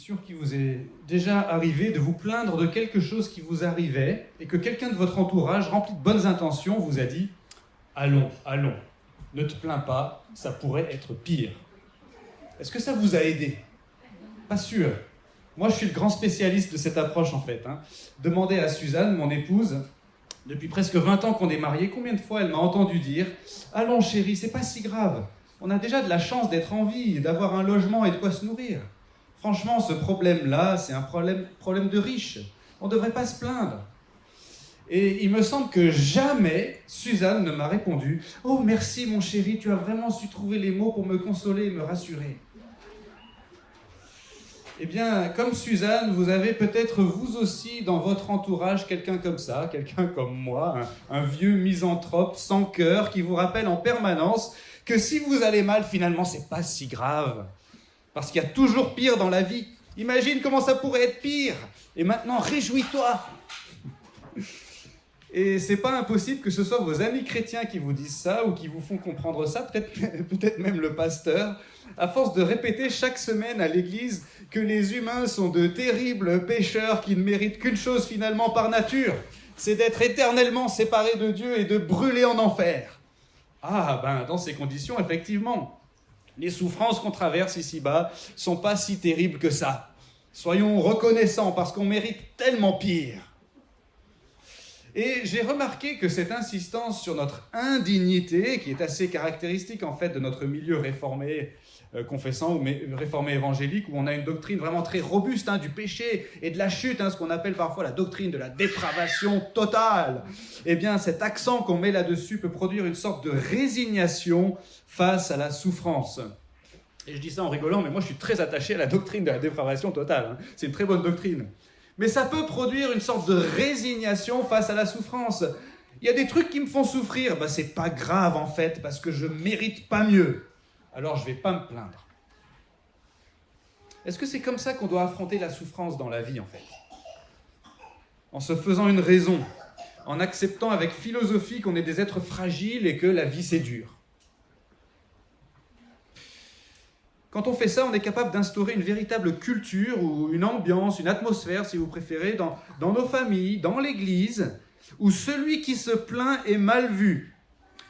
sûr qu'il vous est déjà arrivé de vous plaindre de quelque chose qui vous arrivait et que quelqu'un de votre entourage, rempli de bonnes intentions, vous a dit « Allons, allons, ne te plains pas, ça pourrait être pire. » Est-ce que ça vous a aidé? Pas sûr. Moi, je suis le grand spécialiste de cette approche, en fait. Demandez à Suzanne, mon épouse, depuis presque 20 ans qu'on est mariés, combien de fois elle m'a entendu dire « Allons, chérie, c'est pas si grave. On a déjà de la chance d'être en vie, d'avoir un logement et de quoi se nourrir. Franchement, ce problème-là, c'est un problème de riche. On ne devrait pas se plaindre. » Et il me semble que jamais Suzanne ne m'a répondu « Oh, merci mon chéri, tu as vraiment su trouver les mots pour me consoler et me rassurer. » Eh bien, comme Suzanne, vous avez peut-être vous aussi dans votre entourage quelqu'un comme ça, quelqu'un comme moi, un vieux misanthrope sans cœur qui vous rappelle en permanence que si vous allez mal, finalement, c'est pas si grave. Parce qu'il y a toujours pire dans la vie. Imagine comment ça pourrait être pire. Et maintenant, réjouis-toi. Et c'est pas impossible que ce soit vos amis chrétiens qui vous disent ça ou qui vous font comprendre ça, peut-être même le pasteur, à force de répéter chaque semaine à l'église que les humains sont de terribles pécheurs qui ne méritent qu'une chose finalement par nature, c'est d'être éternellement séparés de Dieu et de brûler en enfer. Ah, dans ces conditions, effectivement, les souffrances qu'on traverse ici-bas sont pas si terribles que ça. Soyons reconnaissants parce qu'on mérite tellement pire. Et j'ai remarqué que cette insistance sur notre indignité, qui est assez caractéristique en fait de notre milieu réformé confessant ou réformé évangélique, où on a une doctrine vraiment très robuste du péché et de la chute, ce qu'on appelle parfois la doctrine de la dépravation totale. Eh bien, cet accent qu'on met là-dessus peut produire une sorte de résignation face à la souffrance. Et je dis ça en rigolant, mais moi je suis très attaché à la doctrine de la dépravation totale. C'est une très bonne doctrine. Mais ça peut produire une sorte de résignation face à la souffrance. Il y a des trucs qui me font souffrir. C'est pas grave en fait, parce que je mérite pas mieux. Alors je vais pas me plaindre. Est-ce que c'est comme ça qu'on doit affronter la souffrance dans la vie en fait? En se faisant une raison, en acceptant avec philosophie qu'on est des êtres fragiles et que la vie c'est dur. Quand on fait ça, on est capable d'instaurer une véritable culture ou une ambiance, une atmosphère, si vous préférez, dans nos familles, dans l'église, où celui qui se plaint est mal vu.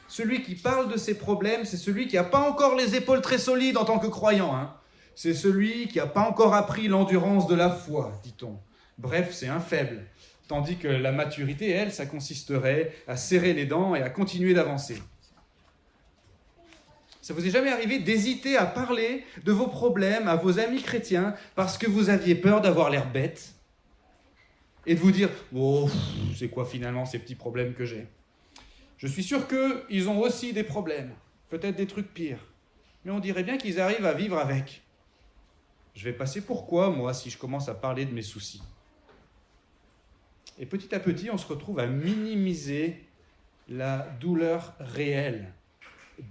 Celui qui parle de ses problèmes, c'est celui qui n'a pas encore les épaules très solides en tant que croyant. C'est celui qui n'a pas encore appris l'endurance de la foi, dit-on. Bref, c'est un faible. Tandis que la maturité, elle, ça consisterait à serrer les dents et à continuer d'avancer. Ça vous est jamais arrivé d'hésiter à parler de vos problèmes à vos amis chrétiens parce que vous aviez peur d'avoir l'air bête et de vous dire « Oh, c'est quoi finalement ces petits problèmes que j'ai ?» Je suis sûr qu'ils ont aussi des problèmes, peut-être des trucs pires, mais on dirait bien qu'ils arrivent à vivre avec. Je vais passer pour quoi, moi, si je commence à parler de mes soucis? Et petit à petit, on se retrouve à minimiser la douleur réelle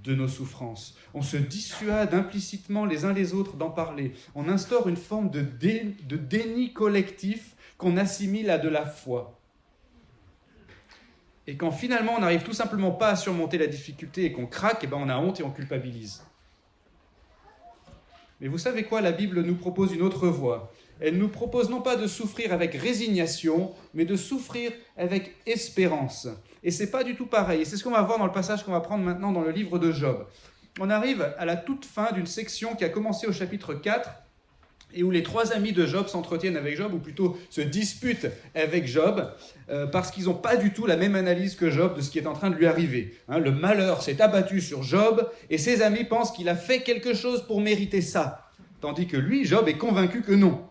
de nos souffrances. On se dissuade implicitement les uns les autres d'en parler. On instaure une forme de déni collectif qu'on assimile à de la foi. Et quand finalement on n'arrive tout simplement pas à surmonter la difficulté et qu'on craque, on a honte et on culpabilise. Mais vous savez quoi? La Bible nous propose une autre voie. Elle nous propose non pas de souffrir avec résignation, mais de souffrir avec espérance. Et c'est pas du tout pareil. Et c'est ce qu'on va voir dans le passage qu'on va prendre maintenant dans le livre de Job. On arrive à la toute fin d'une section qui a commencé au chapitre 4 et où les trois amis de Job s'entretiennent avec Job, ou plutôt se disputent avec Job, parce qu'ils n'ont pas du tout la même analyse que Job de ce qui est en train de lui arriver. Le malheur s'est abattu sur Job et ses amis pensent qu'il a fait quelque chose pour mériter ça. Tandis que lui, Job, est convaincu que non.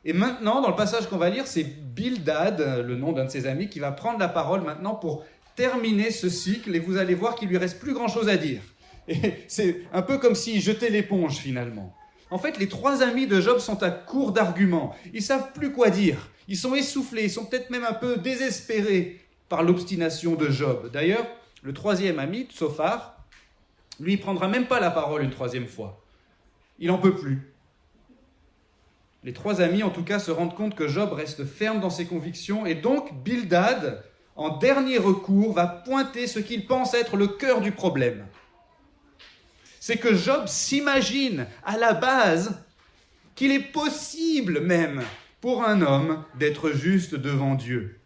Et maintenant, dans le passage qu'on va lire, c'est Bildad, le nom d'un de ses amis, qui va prendre la parole maintenant pour terminer ce cycle, et vous allez voir qu'il lui reste plus grand-chose à dire. Et c'est un peu comme s'il jetait l'éponge, finalement. En fait, les trois amis de Job sont à court d'arguments. Ils ne savent plus quoi dire. Ils sont essoufflés, ils sont peut-être même un peu désespérés par l'obstination de Job. D'ailleurs, le troisième ami, Tsophar, lui, il ne prendra même pas la parole une troisième fois. Il n'en peut plus. Les trois amis, en tout cas, se rendent compte que Job reste ferme dans ses convictions, et donc Bildad, en dernier recours, va pointer ce qu'il pense être le cœur du problème. C'est que Job s'imagine, à la base, qu'il est possible même pour un homme d'être juste devant Dieu.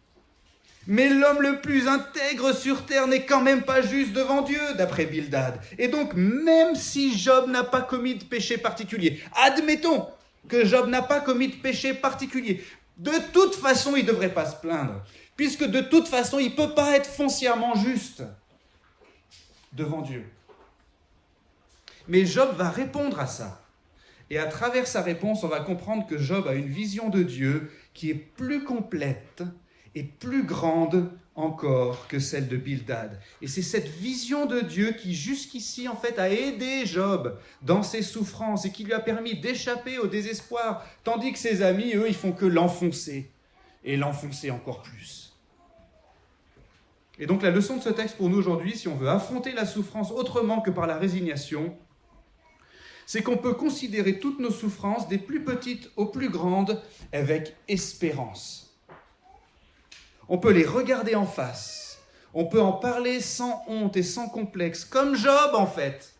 Mais l'homme le plus intègre sur terre n'est quand même pas juste devant Dieu, d'après Bildad. Et donc, même si Job n'a pas commis de péché particulier, admettons que Job n'a pas commis de péché particulier, de toute façon, il ne devrait pas se plaindre, puisque de toute façon, il ne peut pas être foncièrement juste devant Dieu. Mais Job va répondre à ça. Et à travers sa réponse, on va comprendre que Job a une vision de Dieu qui est plus complète et plus grande encore que celle de Bildad. Et c'est cette vision de Dieu qui, jusqu'ici, en fait, a aidé Job dans ses souffrances et qui lui a permis d'échapper au désespoir, tandis que ses amis, eux, ils font que l'enfoncer, et l'enfoncer encore plus. Et donc la leçon de ce texte pour nous aujourd'hui, si on veut affronter la souffrance autrement que par la résignation, c'est qu'on peut considérer toutes nos souffrances, des plus petites aux plus grandes, avec espérance. On peut les regarder en face. On peut en parler sans honte et sans complexe, comme Job en fait.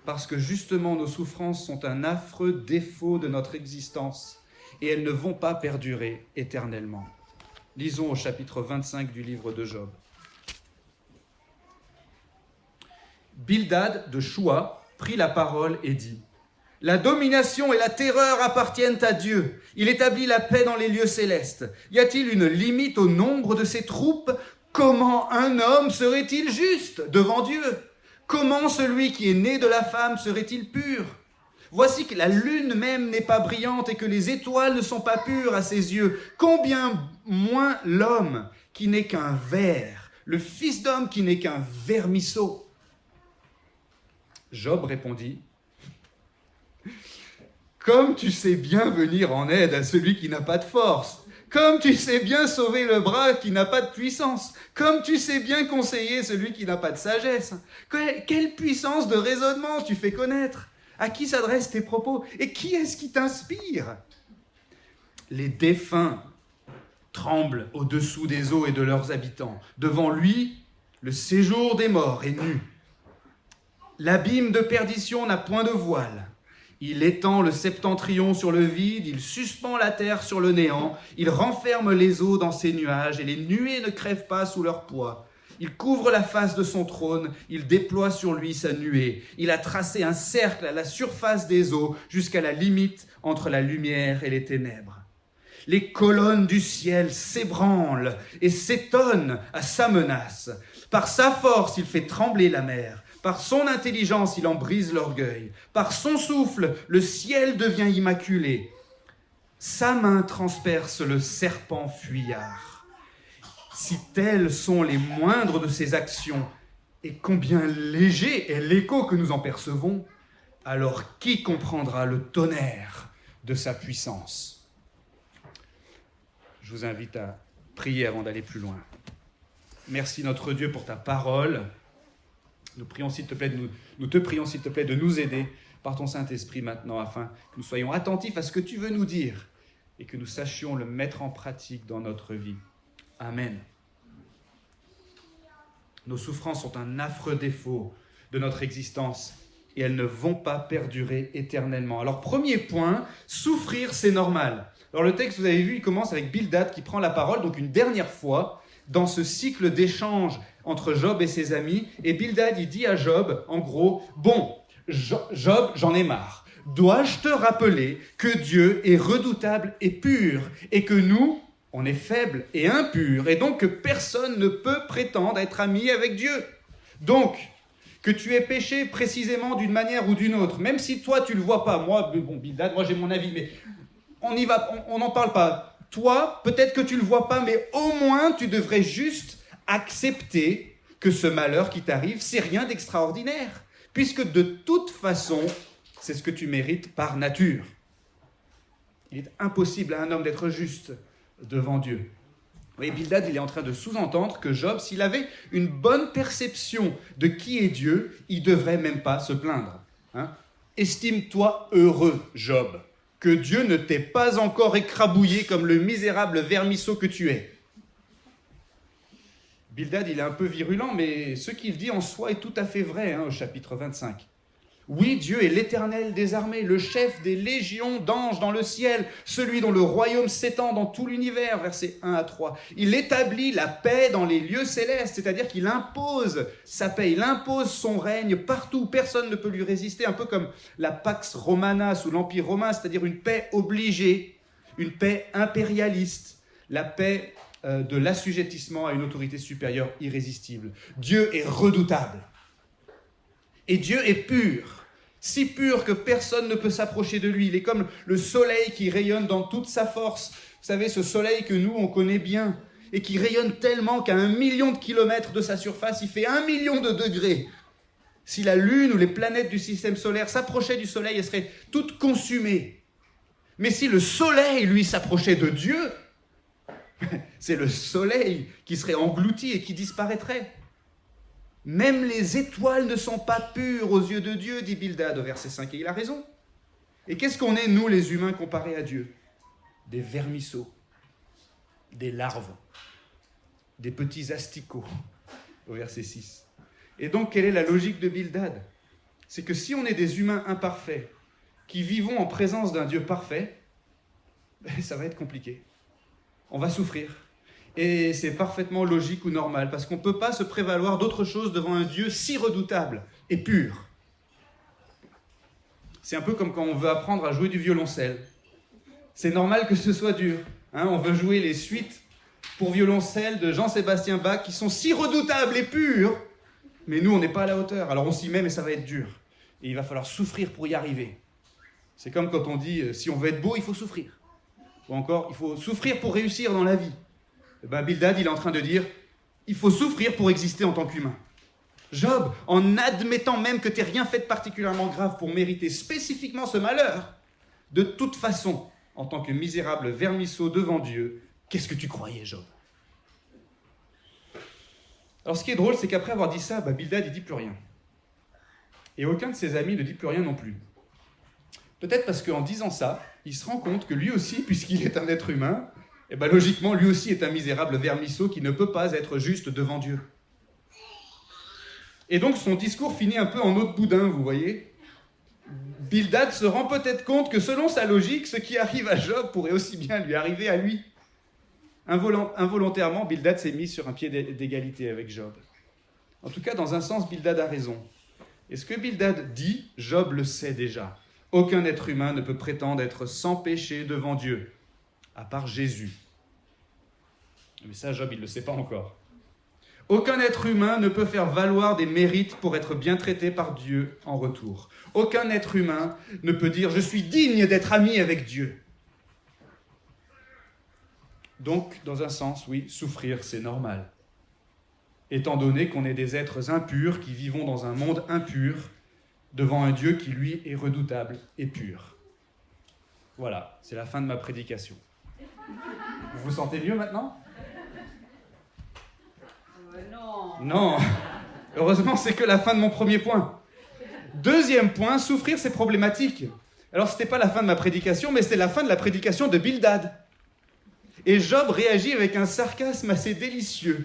Parce que justement, nos souffrances sont un affreux défaut de notre existence et elles ne vont pas perdurer éternellement. Lisons au chapitre 25 du livre de Job. Bildad de Choua prit la parole et dit : « La domination et la terreur appartiennent à Dieu. Il établit la paix dans les lieux célestes. Y a-t-il une limite au nombre de ses troupes ? Comment un homme serait-il juste devant Dieu ? Comment celui qui est né de la femme serait-il pur ? Voici que la lune même n'est pas brillante et que les étoiles ne sont pas pures à ses yeux. Combien moins l'homme qui n'est qu'un ver, le fils d'homme qui n'est qu'un vermisseau. » Job répondit : « Comme tu sais bien venir en aide à celui qui n'a pas de force, comme tu sais bien sauver le bras qui n'a pas de puissance, comme tu sais bien conseiller celui qui n'a pas de sagesse, quelle puissance de raisonnement tu fais connaître ? À qui s'adressent tes propos ? Et qui est-ce qui t'inspire ? Les défunts tremblent au-dessous des eaux et de leurs habitants. Devant lui, le séjour des morts est nu. L'abîme de perdition n'a point de voile. Il étend le septentrion sur le vide, il suspend la terre sur le néant, il renferme les eaux dans ses nuages, et les nuées ne crèvent pas sous leur poids. Il couvre la face de son trône, il déploie sur lui sa nuée. Il a tracé un cercle à la surface des eaux, jusqu'à la limite entre la lumière et les ténèbres. Les colonnes du ciel s'ébranlent et s'étonnent à sa menace. Par sa force, il fait trembler la mer. Par son intelligence, il en brise l'orgueil. Par son souffle, le ciel devient immaculé. Sa main transperce le serpent fuyard. Si tels sont les moindres de ses actions, et combien léger est l'écho que nous en percevons, alors qui comprendra le tonnerre de sa puissance ? Je vous invite à prier avant d'aller plus loin. Merci notre Dieu pour ta parole. Nous te prions s'il te plaît de nous aider par ton Saint-Esprit maintenant, afin que nous soyons attentifs à ce que tu veux nous dire et que nous sachions le mettre en pratique dans notre vie. Amen. Nos souffrances sont un affreux défaut de notre existence et elles ne vont pas perdurer éternellement. Alors, premier point, souffrir, c'est normal. Alors, le texte, vous avez vu, il commence avec Bildad qui prend la parole, donc une dernière fois, dans ce cycle d'échange entre Job et ses amis. Et Bildad, il dit à Job, en gros, « Bon, Job, j'en ai marre. Dois-je te rappeler que Dieu est redoutable et pur, et que nous, on est faibles et impurs, et donc que personne ne peut prétendre être ami avec Dieu. Donc, que tu aies péché précisément d'une manière ou d'une autre, même si toi, tu ne le vois pas. Moi, bon, Bildad, moi j'ai mon avis, mais on n'en parle pas. Toi, peut-être que tu ne le vois pas, mais au moins, tu devrais juste accepter que ce malheur qui t'arrive, c'est rien d'extraordinaire, puisque de toute façon, c'est ce que tu mérites par nature. Il est impossible à un homme d'être juste devant Dieu. Vous voyez, Bildad, il est en train de sous-entendre que Job, s'il avait une bonne perception de qui est Dieu, il ne devrait même pas se plaindre. Estime-toi heureux, Job, que Dieu ne t'ait pas encore écrabouillé comme le misérable vermisseau que tu es. Bildad, il est un peu virulent, mais ce qu'il dit en soi est tout à fait vrai au chapitre 25. Oui, Dieu est l'Éternel des armées, le chef des légions d'anges dans le ciel, celui dont le royaume s'étend dans tout l'univers, versets 1 à 3. Il établit la paix dans les lieux célestes, c'est-à-dire qu'il impose sa paix, il impose son règne partout, personne ne peut lui résister, un peu comme la Pax Romana sous l'Empire romain, c'est-à-dire une paix obligée, une paix impérialiste, la paix de l'assujettissement à une autorité supérieure irrésistible. Dieu est redoutable. Et Dieu est pur, si pur que personne ne peut s'approcher de lui. Il est comme le soleil qui rayonne dans toute sa force. Vous savez, ce soleil que nous, on connaît bien, et qui rayonne tellement qu'à 1 million de kilomètres de sa surface, il fait 1 million de degrés. Si la Lune ou les planètes du système solaire s'approchaient du soleil, elles seraient toutes consumées. Mais si le soleil, lui, s'approchait de Dieu, c'est le soleil qui serait englouti et qui disparaîtrait. Même les étoiles ne sont pas pures aux yeux de Dieu, dit Bildad au verset 5, et il a raison. Et qu'est-ce qu'on est, nous, les humains, comparés à Dieu? Des vermisseaux, des larves, des petits asticots, au verset 6. Et donc, quelle est la logique de Bildad? C'est que si on est des humains imparfaits, qui vivons en présence d'un Dieu parfait, ça va être compliqué. On va souffrir. Et c'est parfaitement logique ou normal, parce qu'on ne peut pas se prévaloir d'autre chose devant un Dieu si redoutable et pur. C'est un peu comme quand on veut apprendre à jouer du violoncelle. C'est normal que ce soit dur. On veut jouer les suites pour violoncelle de Jean-Sébastien Bach qui sont si redoutables et pures, mais nous, on n'est pas à la hauteur. Alors on s'y met, mais ça va être dur. Et il va falloir souffrir pour y arriver. C'est comme quand on dit, si on veut être beau, il faut souffrir. Ou encore, il faut souffrir pour réussir dans la vie. Bildad, il est en train de dire, il faut souffrir pour exister en tant qu'humain. Job, en admettant même que tu n'aies rien fait de particulièrement grave pour mériter spécifiquement ce malheur, de toute façon, en tant que misérable vermisseau devant Dieu, qu'est-ce que tu croyais, Job? Alors ce qui est drôle, c'est qu'après avoir dit ça, Bildad, il ne dit plus rien. Et aucun de ses amis ne dit plus rien non plus. Peut-être parce qu'en disant ça, il se rend compte que lui aussi, puisqu'il est un être humain, logiquement, lui aussi est un misérable vermisseau qui ne peut pas être juste devant Dieu. Et donc son discours finit un peu en eau de boudin, vous voyez. Bildad se rend peut-être compte que selon sa logique, ce qui arrive à Job pourrait aussi bien lui arriver à lui. Involontairement, Bildad s'est mis sur un pied d'égalité avec Job. En tout cas, dans un sens, Bildad a raison. Et ce que Bildad dit, Job le sait déjà. Aucun être humain ne peut prétendre être sans péché devant Dieu, à part Jésus. Mais ça, Job, il ne le sait pas encore. Aucun être humain ne peut faire valoir des mérites pour être bien traité par Dieu en retour. Aucun être humain ne peut dire « je suis digne d'être ami avec Dieu ». Donc, dans un sens, oui, souffrir, c'est normal. Étant donné qu'on est des êtres impurs qui vivons dans un monde impur, devant un Dieu qui, lui, est redoutable et pur. Voilà, c'est la fin de ma prédication. Vous vous sentez mieux maintenant ? Non. Heureusement, c'est que la fin de mon premier point. Deuxième point, souffrir, c'est problématique. Alors, ce n'était pas la fin de ma prédication, mais c'était la fin de la prédication de Bildad. Et Job réagit avec un sarcasme assez délicieux.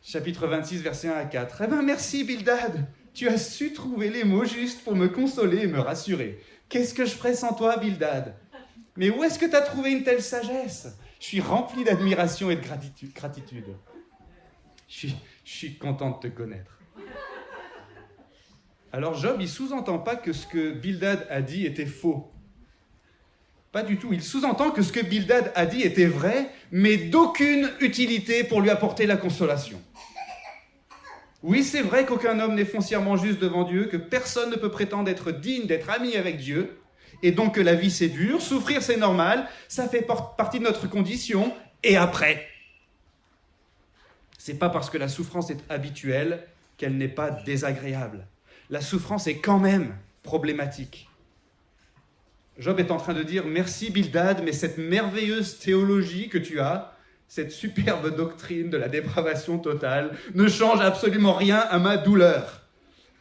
Chapitre 26, versets 1 à 4. « merci Bildad, tu as su trouver les mots justes pour me consoler et me rassurer. Qu'est-ce que je ferais sans toi, Bildad ? Mais où est-ce que tu as trouvé une telle sagesse ? Je suis rempli d'admiration et de gratitude. Je suis content de te connaître. » Alors Job, il ne sous-entend pas que ce que Bildad a dit était faux. Pas du tout. Il sous-entend que ce que Bildad a dit était vrai, mais d'aucune utilité pour lui apporter la consolation. Oui, c'est vrai qu'aucun homme n'est foncièrement juste devant Dieu, que personne ne peut prétendre être digne d'être ami avec Dieu, et donc que la vie c'est dur, souffrir c'est normal, ça fait partie de notre condition, et après. C'est pas parce que la souffrance est habituelle qu'elle n'est pas désagréable. La souffrance est quand même problématique. Job est en train de dire « Merci Bildad, mais cette merveilleuse théologie que tu as, cette superbe doctrine de la dépravation totale, ne change absolument rien à ma douleur.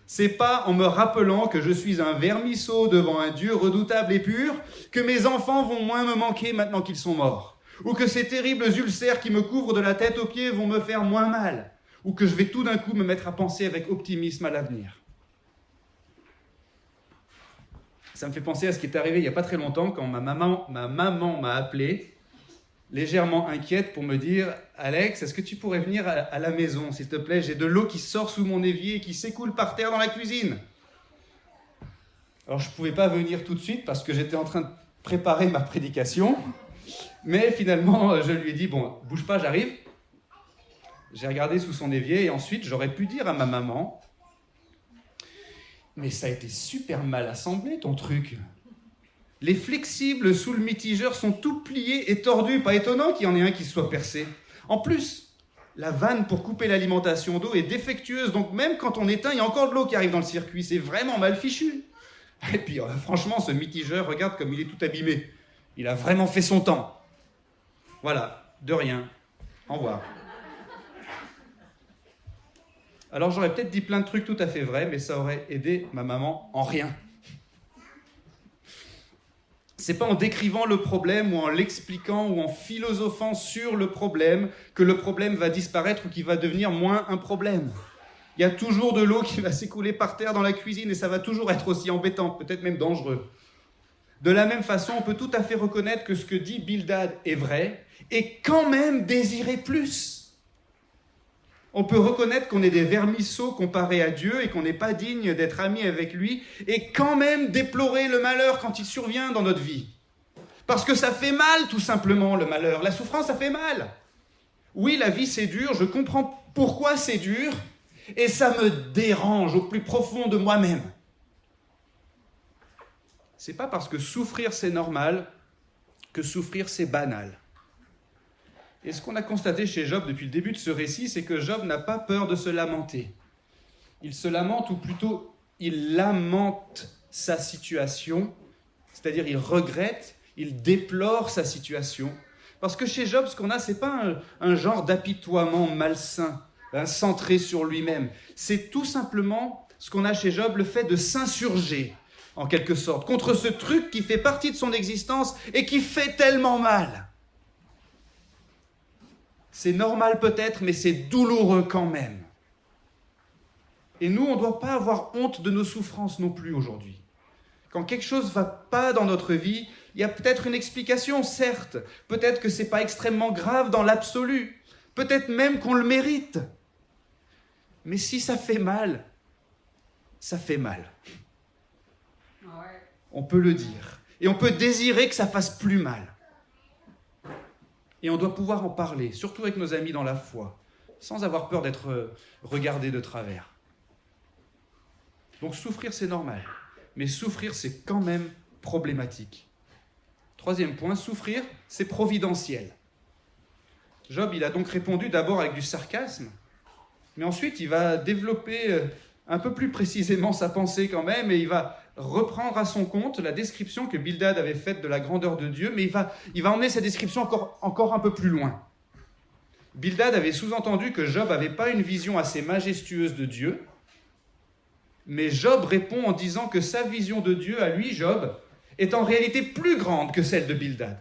C'est pas en me rappelant que je suis un vermisseau devant un Dieu redoutable et pur que mes enfants vont moins me manquer maintenant qu'ils sont morts, ou que ces terribles ulcères qui me couvrent de la tête aux pieds vont me faire moins mal, ou que je vais tout d'un coup me mettre à penser avec optimisme à l'avenir. Ça me fait penser à ce qui est arrivé il n'y a pas très longtemps quand ma maman m'a appelé, légèrement inquiète pour me dire « Alex, est-ce que tu pourrais venir à la maison, s'il te plaît? J'ai de l'eau qui sort sous mon évier et qui s'écoule par terre dans la cuisine. » Alors je ne pouvais pas venir tout de suite parce que j'étais en train de préparer ma prédication. Mais finalement, je lui ai dit « Bon, bouge pas, j'arrive. » J'ai regardé sous son évier et ensuite j'aurais pu dire à ma maman « Mais ça a été super mal assemblé ton truc. Les flexibles sous le mitigeur sont tout pliés et tordus. Pas étonnant qu'il y en ait un qui soit percé. En plus, la vanne pour couper l'alimentation d'eau est défectueuse. Donc même quand on éteint, il y a encore de l'eau qui arrive dans le circuit. C'est vraiment mal fichu. Et puis franchement, ce mitigeur, regarde comme il est tout abîmé. Il a vraiment fait son temps. Voilà, de rien. Au revoir. » Alors j'aurais peut-être dit plein de trucs tout à fait vrais, mais ça aurait aidé ma maman en rien. C'est pas en décrivant le problème ou en l'expliquant ou en philosophant sur le problème que le problème va disparaître ou qu'il va devenir moins un problème. Il y a toujours de l'eau qui va s'écouler par terre dans la cuisine et ça va toujours être aussi embêtant, peut-être même dangereux. De la même façon, on peut tout à fait reconnaître que ce que dit Bildad est vrai et quand même désirer plus. On peut reconnaître qu'on est des vermisseaux comparés à Dieu et qu'on n'est pas digne d'être amis avec lui et quand même déplorer le malheur quand il survient dans notre vie. Parce que ça fait mal tout simplement le malheur. La souffrance, ça fait mal. Oui, la vie c'est dur, je comprends pourquoi c'est dur et ça me dérange au plus profond de moi-même. C'est pas parce que souffrir c'est normal que souffrir c'est banal. Et ce qu'on a constaté chez Job depuis le début de ce récit, c'est que Job n'a pas peur de se lamenter. Il se lamente, ou plutôt, il lamente sa situation, c'est-à-dire il regrette, il déplore sa situation. Parce que chez Job, ce qu'on a, ce n'est pas un genre d'apitoiement malsain, centré sur lui-même. C'est tout simplement ce qu'on a chez Job, le fait de s'insurger, en quelque sorte, contre ce truc qui fait partie de son existence et qui fait tellement mal. C'est normal peut-être, mais c'est douloureux quand même. Et nous, on ne doit pas avoir honte de nos souffrances non plus aujourd'hui. Quand quelque chose ne va pas dans notre vie, il y a peut-être une explication, certes. Peut-être que ce n'est pas extrêmement grave dans l'absolu. Peut-être même qu'on le mérite. Mais si ça fait mal, ça fait mal. On peut le dire. Et on peut désirer que ça fasse plus mal. Et on doit pouvoir en parler, surtout avec nos amis dans la foi, sans avoir peur d'être regardé de travers. Donc souffrir, c'est normal. Mais souffrir, c'est quand même problématique. Troisième point, souffrir, c'est providentiel. Job, il a donc répondu d'abord avec du sarcasme, mais ensuite il va développer un peu plus précisément sa pensée quand même, et il va reprendre à son compte la description que Bildad avait faite de la grandeur de Dieu, mais il va emmener sa description encore un peu plus loin. Bildad avait sous-entendu que Job n'avait pas une vision assez majestueuse de Dieu, mais Job répond en disant que sa vision de Dieu, à lui, Job, est en réalité plus grande que celle de Bildad.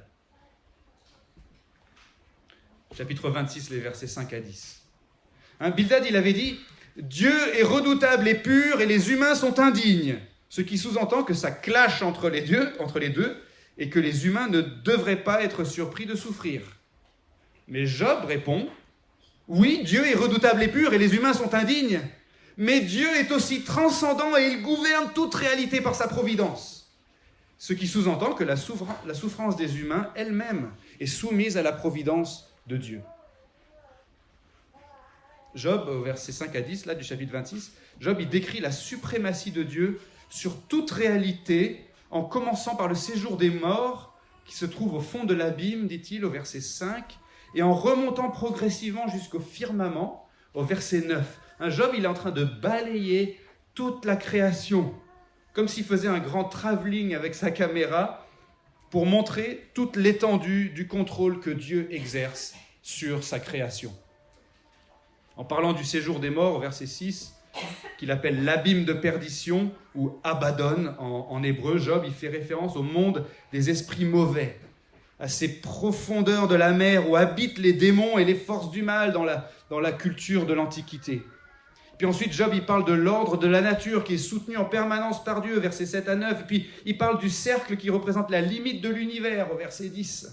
Chapitre 26, les versets 5 à 10. Bildad, il avait dit « Dieu est redoutable et pur et les humains sont indignes ». Ce qui sous-entend que ça clash entre les deux et que les humains ne devraient pas être surpris de souffrir. Mais Job répond « Oui, Dieu est redoutable et pur et les humains sont indignes, mais Dieu est aussi transcendant et il gouverne toute réalité par sa providence. » Ce qui sous-entend que la souffrance des humains elle-même est soumise à la providence de Dieu. Job, au verset 5 à 10, là, du chapitre 26, Job, il décrit la suprématie de Dieu sur toute réalité, en commençant par le séjour des morts, qui se trouve au fond de l'abîme, dit-il, au verset 5, et en remontant progressivement jusqu'au firmament, au verset 9. Job, il est en train de balayer toute la création, comme s'il faisait un grand travelling avec sa caméra, pour montrer toute l'étendue du contrôle que Dieu exerce sur sa création. En parlant du séjour des morts, au verset 6, qu'il appelle l'abîme de perdition, ou Abaddon en hébreu, Job, il fait référence au monde des esprits mauvais, à ces profondeurs de la mer où habitent les démons et les forces du mal dans la culture de l'Antiquité. Puis ensuite, Job, il parle de l'ordre de la nature qui est soutenu en permanence par Dieu, versets 7 à 9. Puis il parle du cercle qui représente la limite de l'univers, au verset 10.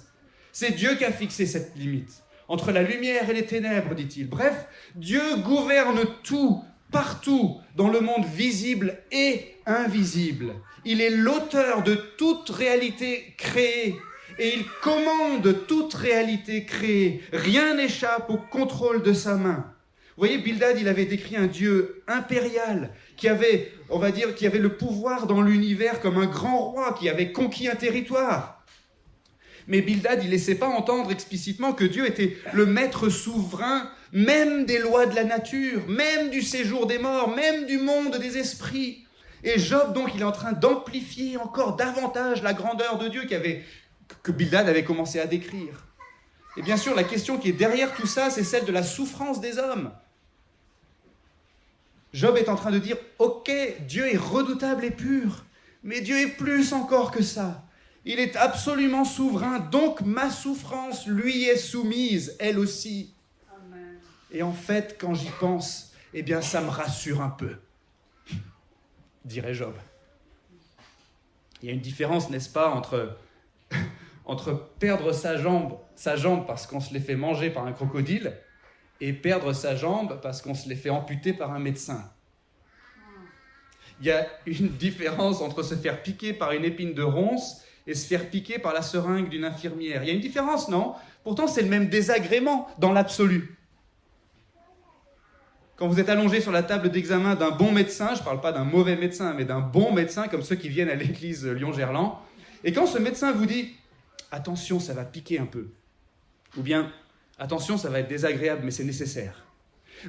C'est Dieu qui a fixé cette limite, entre la lumière et les ténèbres, dit-il. Bref, Dieu gouverne tout, partout, dans le monde visible et invisible. Il est l'auteur de toute réalité créée et il commande toute réalité créée. Rien n'échappe au contrôle de sa main. Vous voyez, Bildad, il avait décrit un Dieu impérial qui avait, on va dire, qui avait le pouvoir dans l'univers comme un grand roi qui avait conquis un territoire. Mais Bildad, il ne laissait pas entendre explicitement que Dieu était le maître souverain, même des lois de la nature, même du séjour des morts, même du monde des esprits. Et Job, donc, il est en train d'amplifier encore davantage la grandeur de Dieu que Bildad avait commencé à décrire. Et bien sûr, la question qui est derrière tout ça, c'est celle de la souffrance des hommes. Job est en train de dire, ok, Dieu est redoutable et pur, mais Dieu est plus encore que ça. Il est absolument souverain, donc ma souffrance lui est soumise, elle aussi. Amen. Et en fait, quand j'y pense, eh bien, ça me rassure un peu, dirait Job. Il y a une différence, n'est-ce pas, entre perdre sa jambe parce qu'on se l'est fait manger par un crocodile et perdre sa jambe parce qu'on se l'est fait amputer par un médecin. Il y a une différence entre se faire piquer par une épine de ronce et se faire piquer par la seringue d'une infirmière. Il y a une différence, non? Pourtant, c'est le même désagrément dans l'absolu. Quand vous êtes allongé sur la table d'examen d'un bon médecin, je ne parle pas d'un mauvais médecin, mais d'un bon médecin, comme ceux qui viennent à l'église Lyon-Gerland, et quand ce médecin vous dit « Attention, ça va piquer un peu », ou bien « Attention, ça va être désagréable, mais c'est nécessaire »,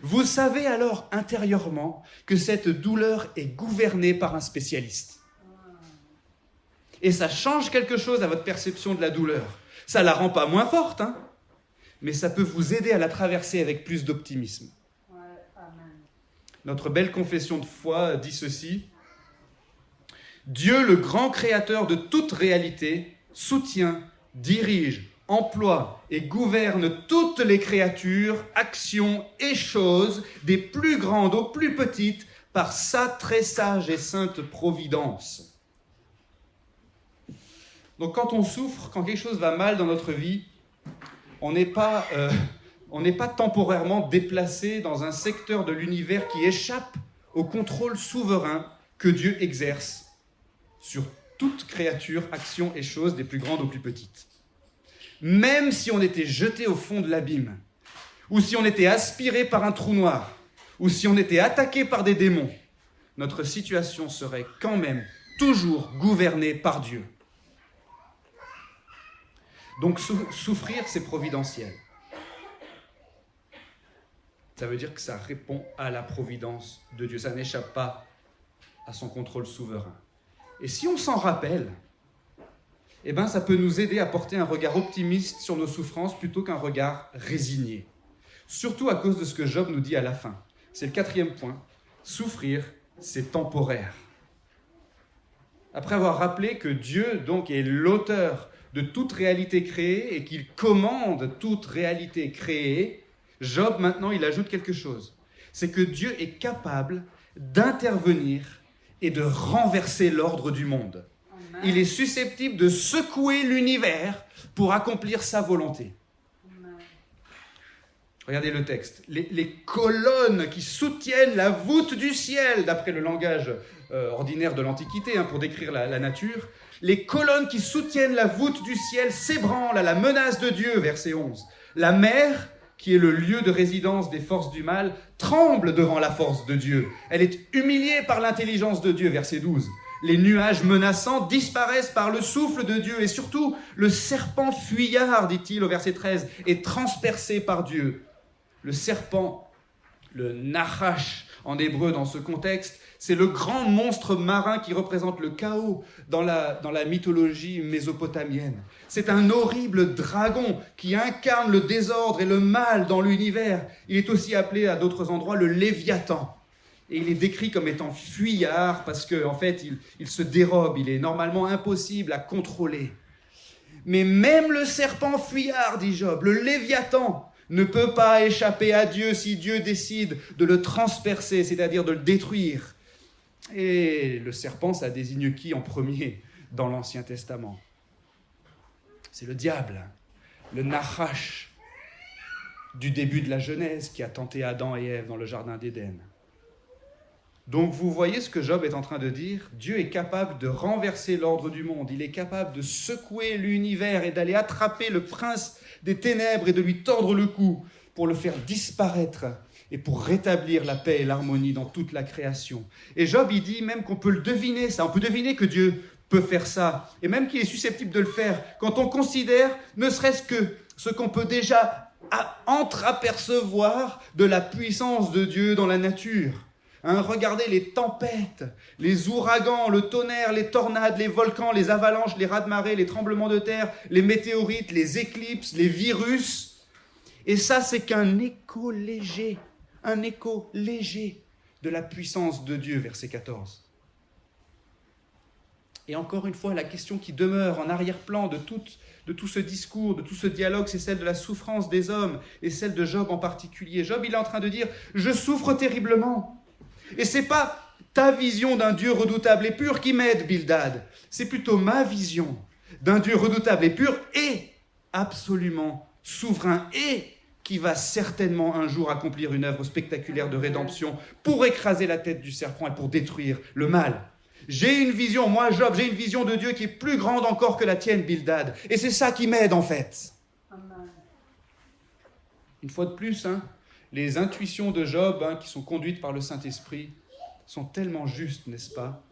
vous savez alors intérieurement que cette douleur est gouvernée par un spécialiste. Et ça change quelque chose à votre perception de la douleur. Ça ne la rend pas moins forte, hein, mais ça peut vous aider à la traverser avec plus d'optimisme. Ouais, amen. Notre belle confession de foi dit ceci. Dieu, le grand créateur de toute réalité, soutient, dirige, emploie et gouverne toutes les créatures, actions et choses, des plus grandes aux plus petites, par sa très sage et sainte providence. Donc quand on souffre, quand quelque chose va mal dans notre vie, on n'est pas temporairement déplacé dans un secteur de l'univers qui échappe au contrôle souverain que Dieu exerce sur toute créature, action et chose, des plus grandes aux plus petites. Même si on était jeté au fond de l'abîme, ou si on était aspiré par un trou noir, ou si on était attaqué par des démons, notre situation serait quand même toujours gouvernée par Dieu. Donc souffrir, c'est providentiel. Ça veut dire que ça répond à la providence de Dieu. Ça n'échappe pas à son contrôle souverain. Et si on s'en rappelle, eh ben, ça peut nous aider à porter un regard optimiste sur nos souffrances plutôt qu'un regard résigné. Surtout à cause de ce que Job nous dit à la fin. C'est le 4e point. Souffrir, c'est temporaire. Après avoir rappelé que Dieu, donc, est l'auteur de toute réalité créée et qu'il commande toute réalité créée, Job, maintenant, il ajoute quelque chose. C'est que Dieu est capable d'intervenir et de renverser l'ordre du monde. Amen. Il est susceptible de secouer l'univers pour accomplir sa volonté. Amen. Regardez le texte. Les colonnes qui soutiennent la voûte du ciel, d'après le langage ordinaire de l'Antiquité, pour décrire la nature, les colonnes qui soutiennent la voûte du ciel s'ébranlent à la menace de Dieu, verset 11. La mer, qui est le lieu de résidence des forces du mal, tremble devant la force de Dieu. Elle est humiliée par l'intelligence de Dieu, verset 12. Les nuages menaçants disparaissent par le souffle de Dieu et surtout, le serpent fuyard, dit-il au verset 13, est transpercé par Dieu. Le serpent, le nachash en hébreu dans ce contexte, c'est le grand monstre marin qui représente le chaos dans la mythologie mésopotamienne. C'est un horrible dragon qui incarne le désordre et le mal dans l'univers. Il est aussi appelé à d'autres endroits le Léviathan. Et il est décrit comme étant fuyard parce qu'en fait, il se dérobe. Il est normalement impossible à contrôler. Mais même le serpent fuyard, dit Job, le Léviathan, ne peut pas échapper à Dieu si Dieu décide de le transpercer, c'est-à-dire de le détruire. Et le serpent, ça désigne qui en premier dans l'Ancien Testament? C'est le diable, le Nachash du début de la Genèse qui a tenté Adam et Ève dans le jardin d'Éden. Donc vous voyez ce que Job est en train de dire. Dieu est capable de renverser l'ordre du monde. Il est capable de secouer l'univers et d'aller attraper le prince des ténèbres et de lui tordre le cou pour le faire disparaître et pour rétablir la paix et l'harmonie dans toute la création. Et Job, il dit même qu'on peut le deviner, ça. On peut deviner que Dieu peut faire ça. Et même qu'il est susceptible de le faire quand on considère, ne serait-ce que ce qu'on peut déjà entreapercevoir de la puissance de Dieu dans la nature. Regardez les tempêtes, les ouragans, le tonnerre, les tornades, les volcans, les avalanches, les raz-de-marée, les tremblements de terre, les météorites, les éclipses, les virus. Et ça, c'est qu'un écho léger de la puissance de Dieu, verset 14. Et encore une fois, la question qui demeure en arrière-plan de tout ce discours, de tout ce dialogue, c'est celle de la souffrance des hommes et celle de Job en particulier. Job, il est en train de dire « Je souffre terriblement ». Et ce n'est pas ta vision d'un Dieu redoutable et pur qui m'aide, Bildad. C'est plutôt ma vision d'un Dieu redoutable et pur et absolument souverain et qui va certainement un jour accomplir une œuvre spectaculaire de rédemption pour écraser la tête du serpent et pour détruire le mal. J'ai une vision, moi Job, j'ai une vision de Dieu qui est plus grande encore que la tienne, Bildad. Et c'est ça qui m'aide en fait. Une fois de plus, les intuitions de Job, qui sont conduites par le Saint-Esprit, sont tellement justes, n'est-ce pas?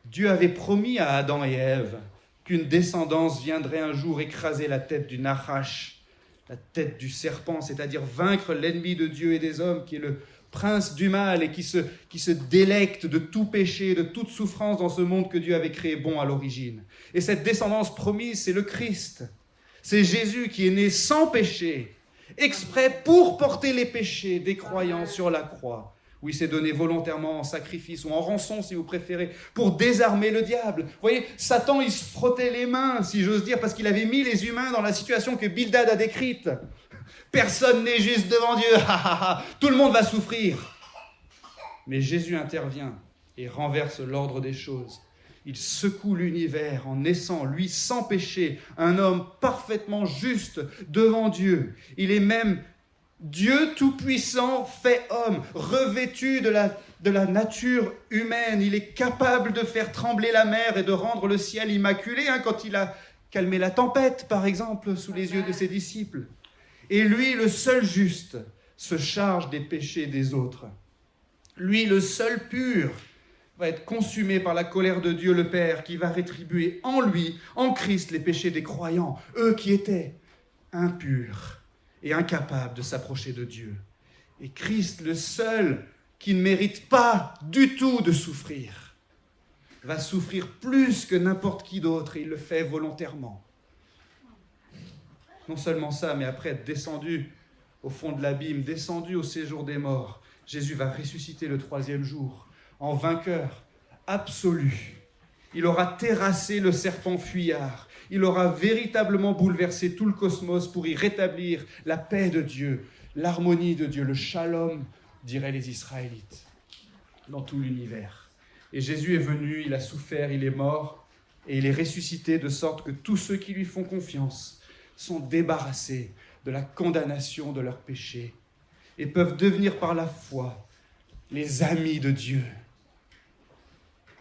Dieu avait promis à Adam et Ève qu'une descendance viendrait un jour écraser la tête du Nachash, la tête du serpent, c'est-à-dire vaincre l'ennemi de Dieu et des hommes, qui est le prince du mal et qui se délecte de tout péché, de toute souffrance dans ce monde que Dieu avait créé bon à l'origine. Et cette descendance promise, c'est le Christ. C'est Jésus qui est né sans péché, exprès pour porter les péchés des croyants sur la croix, où il s'est donné volontairement en sacrifice ou en rançon, si vous préférez, pour désarmer le diable. Vous voyez, Satan, il se frottait les mains, si j'ose dire, parce qu'il avait mis les humains dans la situation que Bildad a décrite. Personne n'est juste devant Dieu, tout le monde va souffrir. Mais Jésus intervient et renverse l'ordre des choses. Il secoue l'univers en naissant, lui sans péché, un homme parfaitement juste devant Dieu. Il est même Dieu tout-puissant fait homme, revêtu de la nature humaine. Il est capable de faire trembler la mer et de rendre le ciel immaculé, quand il a calmé la tempête, par exemple, sous les yeux de ses disciples. Et lui, le seul juste, se charge des péchés des autres. Lui, le seul pur, va être consumé par la colère de Dieu le Père, qui va rétribuer en lui, en Christ, les péchés des croyants, eux qui étaient impurs et incapables de s'approcher de Dieu. Et Christ, le seul qui ne mérite pas du tout de souffrir, va souffrir plus que n'importe qui d'autre, et il le fait volontairement. Non seulement ça, mais après être descendu au fond de l'abîme, descendu au séjour des morts, Jésus va ressusciter le 3e jour, en vainqueur absolu. Il aura terrassé le serpent fuyard. Il aura véritablement bouleversé tout le cosmos pour y rétablir la paix de Dieu, l'harmonie de Dieu, le shalom, diraient les Israélites, dans tout l'univers. Et Jésus est venu, il a souffert, il est mort, et il est ressuscité de sorte que tous ceux qui lui font confiance sont débarrassés de la condamnation de leurs péchés et peuvent devenir par la foi les amis de Dieu.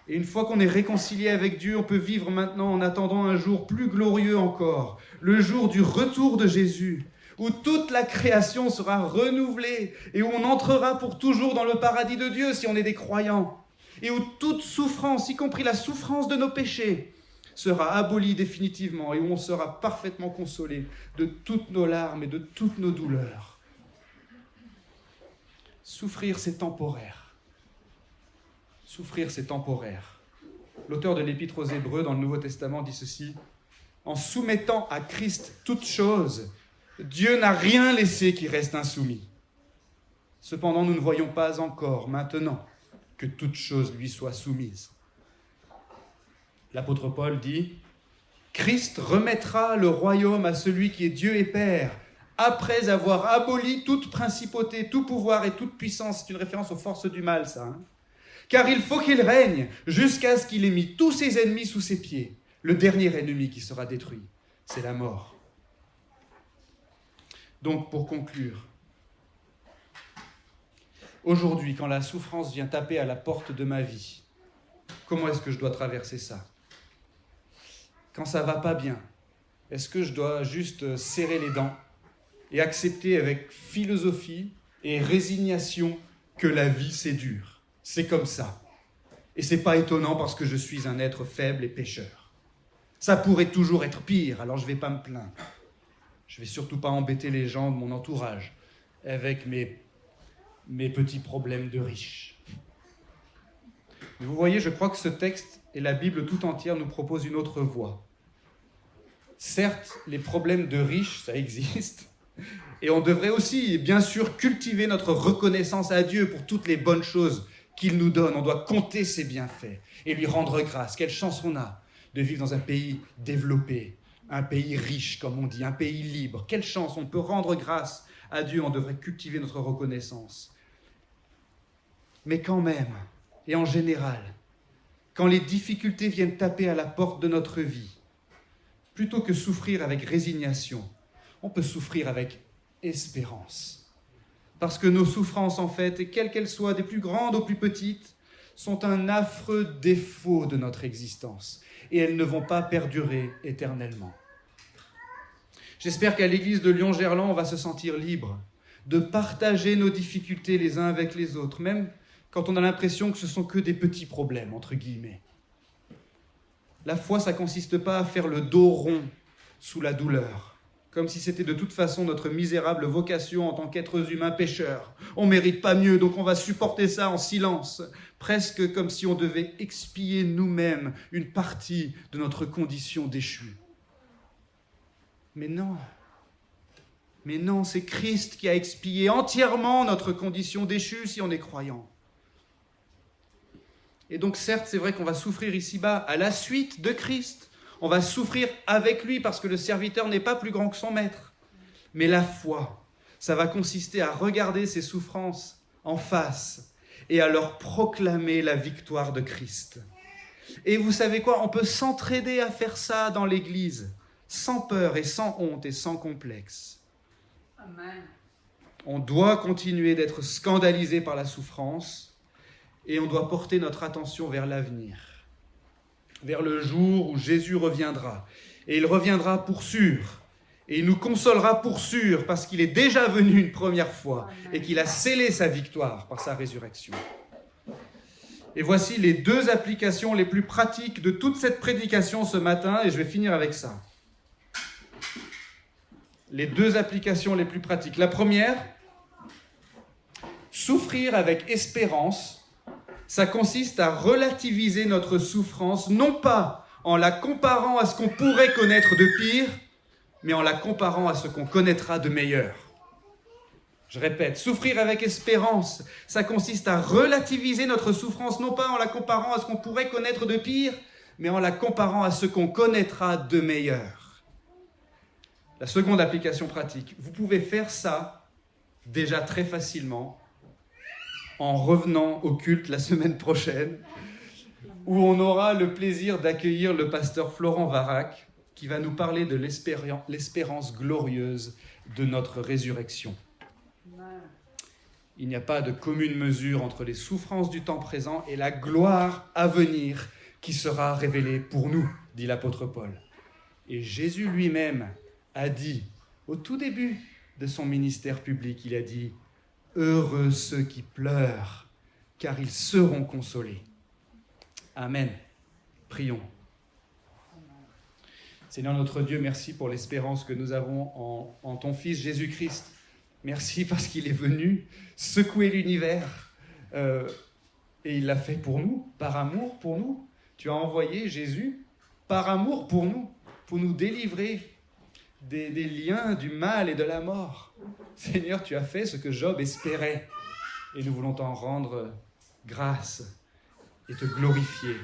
Et une fois qu'on est réconcilié avec Dieu, on peut vivre maintenant en attendant un jour plus glorieux encore, le jour du retour de Jésus, où toute la création sera renouvelée et où on entrera pour toujours dans le paradis de Dieu si on est des croyants, et où toute souffrance, y compris la souffrance de nos péchés, sera abolie définitivement et où on sera parfaitement consolé de toutes nos larmes et de toutes nos douleurs. Souffrir, c'est temporaire. Souffrir, c'est temporaire. L'auteur de l'Épître aux Hébreux dans le Nouveau Testament dit ceci: en soumettant à Christ toutes choses, Dieu n'a rien laissé qui reste insoumis. Cependant, nous ne voyons pas encore maintenant que toutes choses lui soient soumises. L'apôtre Paul dit: Christ remettra le royaume à celui qui est Dieu et Père, après avoir aboli toute principauté, tout pouvoir et toute puissance. C'est une référence aux forces du mal, ça. Car il faut qu'il règne jusqu'à ce qu'il ait mis tous ses ennemis sous ses pieds. Le dernier ennemi qui sera détruit, c'est la mort. Donc, pour conclure, aujourd'hui, quand la souffrance vient taper à la porte de ma vie, comment est-ce que je dois traverser ça? Quand ça ne va pas bien, est-ce que je dois juste serrer les dents et accepter avec philosophie et résignation que la vie, c'est dur? C'est comme ça. Et ce n'est pas étonnant parce que je suis un être faible et pécheur. Ça pourrait toujours être pire, alors je ne vais pas me plaindre. Je ne vais surtout pas embêter les gens de mon entourage avec mes petits problèmes de riches. Mais vous voyez, je crois que ce texte et la Bible tout entière nous proposent une autre voie. Certes, les problèmes de riches, ça existe, et on devrait aussi, bien sûr, cultiver notre reconnaissance à Dieu pour toutes les bonnes choses qu'il nous donne. On doit compter ses bienfaits et lui rendre grâce. Quelle chance on a de vivre dans un pays développé, un pays riche, comme on dit, un pays libre. Quelle chance, on peut rendre grâce à Dieu, on devrait cultiver notre reconnaissance. Mais quand même, et en général, quand les difficultés viennent taper à la porte de notre vie, plutôt que souffrir avec résignation, on peut souffrir avec espérance. Parce que nos souffrances, en fait, quelles qu'elles soient, des plus grandes aux plus petites, sont un affreux défaut de notre existence. Et elles ne vont pas perdurer éternellement. J'espère qu'à l'église de Lyon-Gerland, on va se sentir libre de partager nos difficultés les uns avec les autres, même quand on a l'impression que ce ne sont que des petits problèmes, entre guillemets. La foi, ça ne consiste pas à faire le dos rond sous la douleur, comme si c'était de toute façon notre misérable vocation en tant qu'êtres humains pécheurs. On ne mérite pas mieux, donc on va supporter ça en silence, presque comme si on devait expier nous-mêmes une partie de notre condition déchue. Mais non, c'est Christ qui a expié entièrement notre condition déchue si on est croyant. Et donc certes, c'est vrai qu'on va souffrir ici-bas à la suite de Christ. On va souffrir avec lui parce que le serviteur n'est pas plus grand que son maître. Mais la foi, ça va consister à regarder ces souffrances en face et à leur proclamer la victoire de Christ. Et vous savez quoi? On peut s'entraider à faire ça dans l'Église, sans peur et sans honte et sans complexe. Amen. On doit continuer d'être scandalisé par la souffrance et on doit porter notre attention vers l'avenir, vers le jour où Jésus reviendra. Et il reviendra pour sûr, et il nous consolera pour sûr, parce qu'il est déjà venu une première fois et qu'il a scellé sa victoire par sa résurrection. Et voici les deux applications les plus pratiques de toute cette prédication ce matin, et je vais finir avec ça. Les deux applications les plus pratiques. La première, souffrir avec espérance, ça consiste à relativiser notre souffrance, non pas en la comparant à ce qu'on pourrait connaître de pire, mais en la comparant à ce qu'on connaîtra de meilleur. Je répète, souffrir avec espérance, ça consiste à relativiser notre souffrance, non pas en la comparant à ce qu'on pourrait connaître de pire, mais en la comparant à ce qu'on connaîtra de meilleur. La seconde application pratique, vous pouvez faire ça déjà très facilement en revenant au culte la semaine prochaine, où on aura le plaisir d'accueillir le pasteur Florent Varac, qui va nous parler de l'espérance glorieuse de notre résurrection. Il n'y a pas de commune mesure entre les souffrances du temps présent et la gloire à venir qui sera révélée pour nous, dit l'apôtre Paul. Et Jésus lui-même a dit, au tout début de son ministère public, il a dit « Heureux ceux qui pleurent, car ils seront consolés. » Amen. Prions. Seigneur notre Dieu, merci pour l'espérance que nous avons en ton Fils Jésus-Christ. Merci parce qu'il est venu secouer l'univers et il l'a fait pour nous, par amour pour nous. Tu as envoyé Jésus par amour pour nous délivrer des liens du mal et de la mort. Seigneur, tu as fait ce que Job espérait et nous voulons t'en rendre grâce et te glorifier.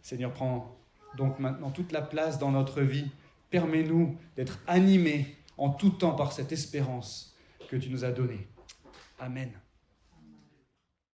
Seigneur, prends donc maintenant toute la place dans notre vie. Permets-nous d'être animés en tout temps par cette espérance que tu nous as donnée. Amen.